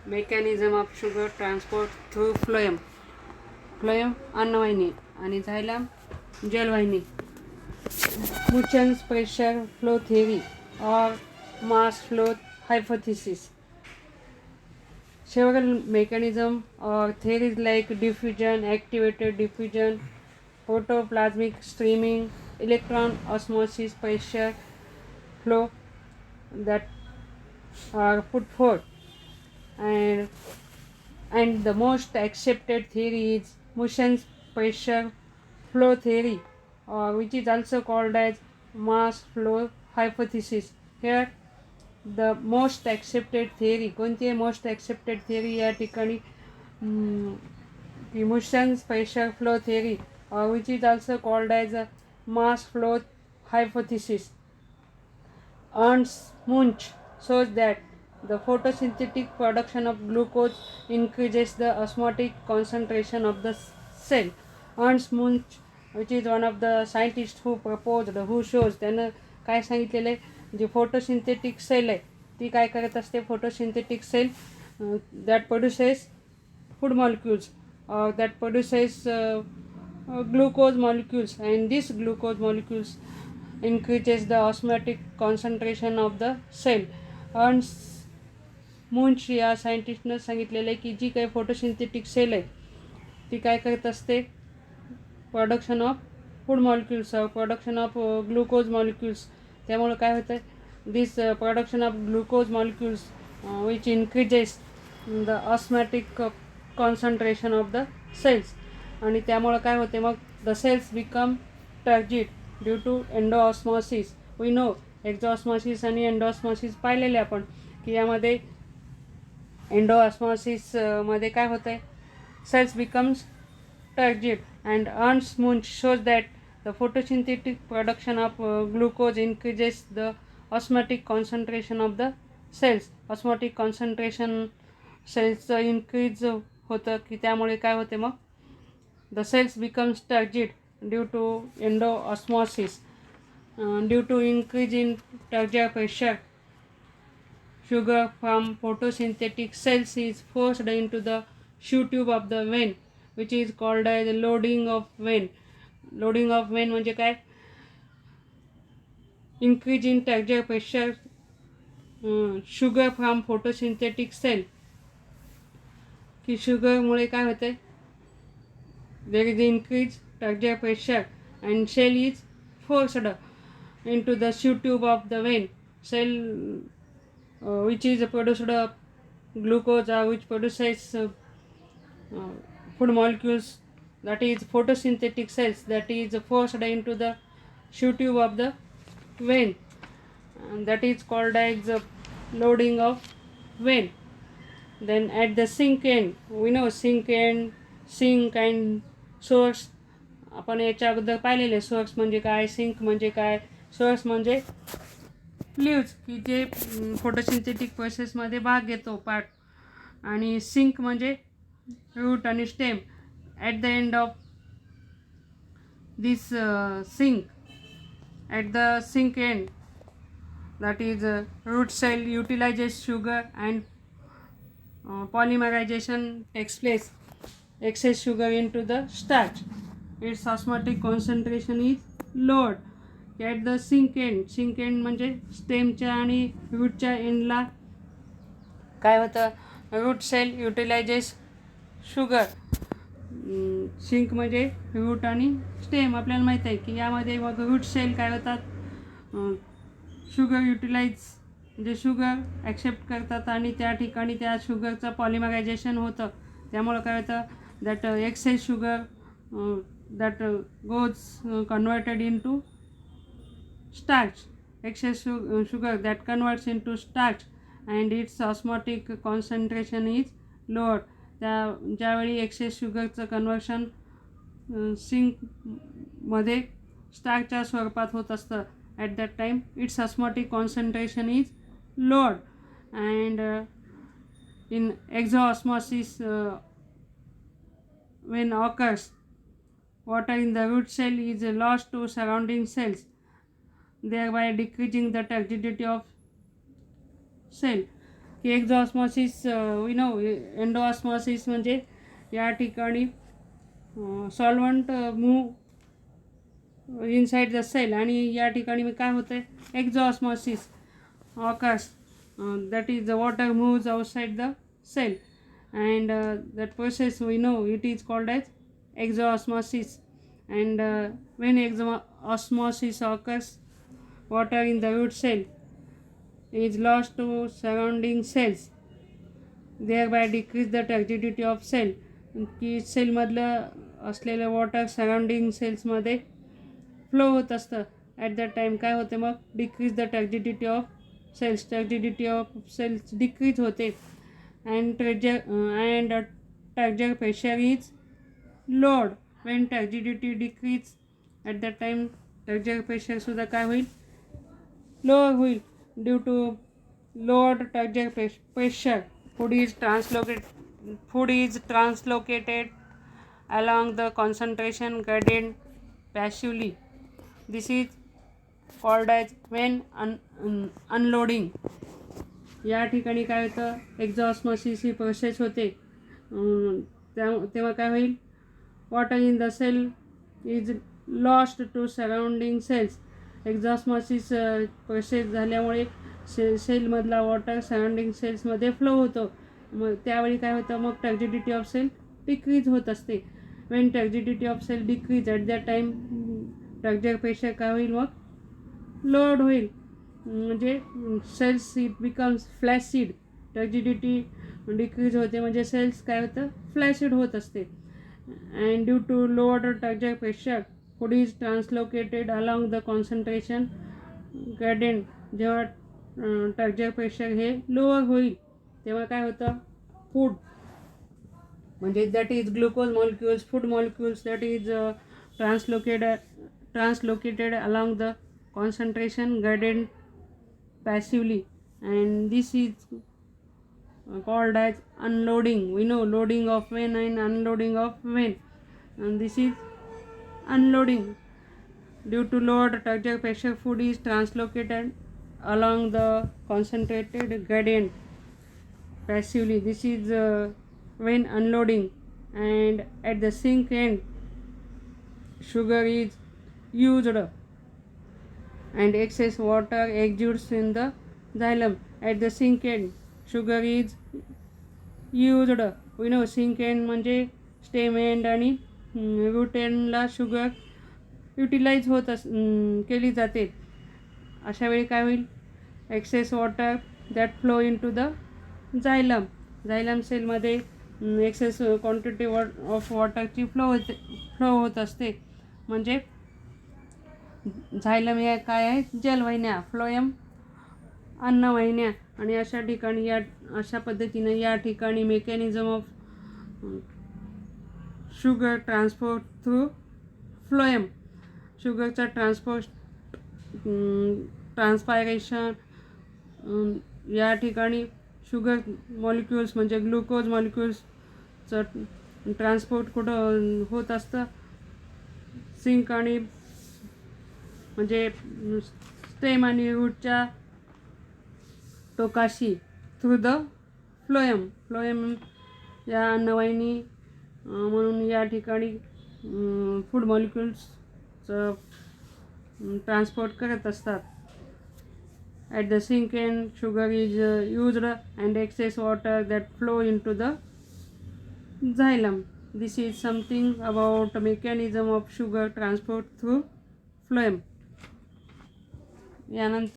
Mechanism of sugar transport through phloem. Phloem अन्नवाहिनी आणि xylem जलवाहिनी. Muchen's pressure flow theory or mass flow hypothesis. Several mechanisms or theories like diffusion, activated diffusion, protoplasmic streaming, electron osmosis, pressure flow that are put forth, and the most accepted theory is Muchen's pressure flow theory, which is also called as mass flow hypothesis. Here the most accepted theory, कोणती आहे most accepted theory या ठिकाणी Muchen's pressure flow theory, which is also called as a mass flow hypothesis. Ernst Munch shows that the photosynthetic production of glucose increases the osmotic concentration of the cell. Ernst Munch, which is one of the scientists who shows, त्यानं काय सांगितलेलं आहे, जी photosynthetic sale आहे ती काय करत असते, photosynthetic cell that produces food molecules, that produces glucose molecules, and these glucose molecules increases the osmotic concentration of the cell. Ernst Munch या सायंटिस्टनं सांगितलेलं आहे की जी काही फोटोसिंथेटिक सेल आहे ती काय करत असते, production of food molecules, production of glucose molecules. त्यामुळं काय होतं, this production of glucose molecules which increases the osmotic concentration of the cells. आणि त्यामुळं काय होते मग, the cells become turgid due to endosmosis. We know exosmosis आणि endosmosis पाहिलेले आपण की यामध्ये एंडोऑस्मॉसिस मध्ये काय होतं आहे, cells becomes turgid, and Ernst Munch shows that the photosynthetic production of glucose increases the osmotic concentration of the cells. Osmotic concentration cells increase होतं की त्यामुळे काय होते मग, the cells becomes turgid due to endoosmosis. Due to increase in turgor pressure, sugar from photosynthetic cells is forced into the shoe tube of the vein, which is called as loading of vein. Loading of vein म्हणजे काय, increase in turgor pressure, sugar from photosynthetic cell, की शुगरमुळे काय होते, there is increase turgor pressure and cell is forced into the shoe tube of the vein. Cell which is produced glucose, which produces food molecules, that is photosynthetic cells, that is forced into the shoe tube of the vein, and that is called as loading of vein. Then at the sink end, we know sink and source आपण याच्या अगोदर पाहिलेले. Source म्हणजे काय, sink म्हणजे काय. Source म्हणजे फ्ल्यूज की जे फोटोसिंथेटिक प्रोसेसमध्ये भाग घेतो पार्ट, आणि सिंक म्हणजे रूट आणि stem. At the end of this sink, at the sink end, that is root cell utilizes sugar and polymerization takes place, excess sugar into the starch. Its osmotic concentration is lowered. At the sink end म्हणजे स्टेमच्या आणि रूटच्या एंडला काय होतं, route sale युटिलायझेस sugar. Sink म्हणजे root आणि stem. आपल्याला माहीत आहे की यामध्ये मग रूट सेल काय होतात, शुगर युटिलाइज म्हणजे शुगर ॲक्सेप्ट करतात आणि त्या ठिकाणी त्या शुगरचं पॉलिमरायझेशन होतं. त्यामुळं काय होतं, that excess sugar that goes converted into starch. excess sugar that converts into starch and its osmotic concentration is lowered. ज्यावेळी एक्सेस शुगरचं कन्वर्शन सिंकमध्ये स्टार्चच्या स्वरूपात होत असतं, at that time its osmotic concentration is lowered, and in exosmosis when occurs, water in the root cell is lost to surrounding cells, thereby decreasing the turgidity of cell. की एक्झॉस्मॉसिस we know एंडोऑस्मॉसिस म्हणजे या ठिकाणी solvent move inside the cell, आणि या ठिकाणी काय होतं आहे exosmosis occurs, that is the water moves outside the cell, and that process we know it is called as exosmosis. And when exosmosis occurs, water in the root cell is lost to surrounding cells, thereby decrease the turgidity of cell. की सेलमधलं असलेलं water surrounding सेल्समध्ये flow होत असतं. At that time काय होते मग decrease the turgidity of cells, turgidity of cells decrease होते. And turgor pressure is low. When turgidity decrease at that time turgor प्रेशरसुद्धा काय होईल लोअर होईल. Due to lower turgor pressure food is translocated along the concentration gradient passively. This is called as when unloading. या ठिकाणी काय होतं एक्झॉस्मॉसिस ही process होते. तेव्हा काय होईल water in the cell is lost to surrounding cells. Exosmosis process झाल्यामुळे सेलमधला वॉटर सराउंडिंग सेल्समध्ये फ्लो होतो. मग त्यावेळी काय होतं मग टर्जिडिटी ऑफ सेल डिक्रीज होत असते. When turgidity of cell decrease at that time turgor pressure काय होईल मग लोड होईल. म्हणजे cells it becomes flaccid. Turgidity decrease होते म्हणजे सेल्स काय होतं फ्लॅसिड होत असते. And due to lower turgor pressure food is translocated along the concentration gradient. जेव्हा टर्जर प्रेशर हे लोअर होईल तेव्हा काय होतं फूड म्हणजे that is glucose molecules, food molecules that is translocated along the concentration gradient passively, and this is called as unloading. We know loading of vein and unloading of vein, and this is unloading. Due to lower turgor pressure food is translocated along the concentrated gradient passively. This is vein unloading, and at the sink end sugar is used and excess water exudes in the xylem. At the sink end sugar is used. We know sink end म्हणजे stem end आणि root एंडला sugar utilise केली जाते. अशा वेळी काय होईल excess water that flow into the xylem. Xylem सेलमध्ये एक्सेस क्वांटिटी ऑफ वॉटरची फ्लो होत असते. म्हणजे झायलम या काय आहे जलवाहिन्या, फ्लोएम अन्नवाहिन्या. आणि अशा ठिकाणी अशा पद्धतीने या ठिकाणी mechanism of sugar transport through phloem. शुगरचा ट्रान्सपायरेशन या ठिकाणी शुगर मॉलिक्युल्स म्हणजे ग्लुकोज मॉलिक्युल्सचं ट्रान्सपोर्ट कुठं होत असतं सिंक आणि म्हणजे स्टेम आणि रूटच्या टोकाशी थ्रू द फ्लोएम या अन्नवाहिनी म्हणून या ठिकाणी फूड मॉलिक्युल्सचं ट्रान्सपोर्ट करत असतात. At the sink end sugar is used and excess water that flow into the xylem. This is something about mechanism of sugar transport through phloem. यानंतर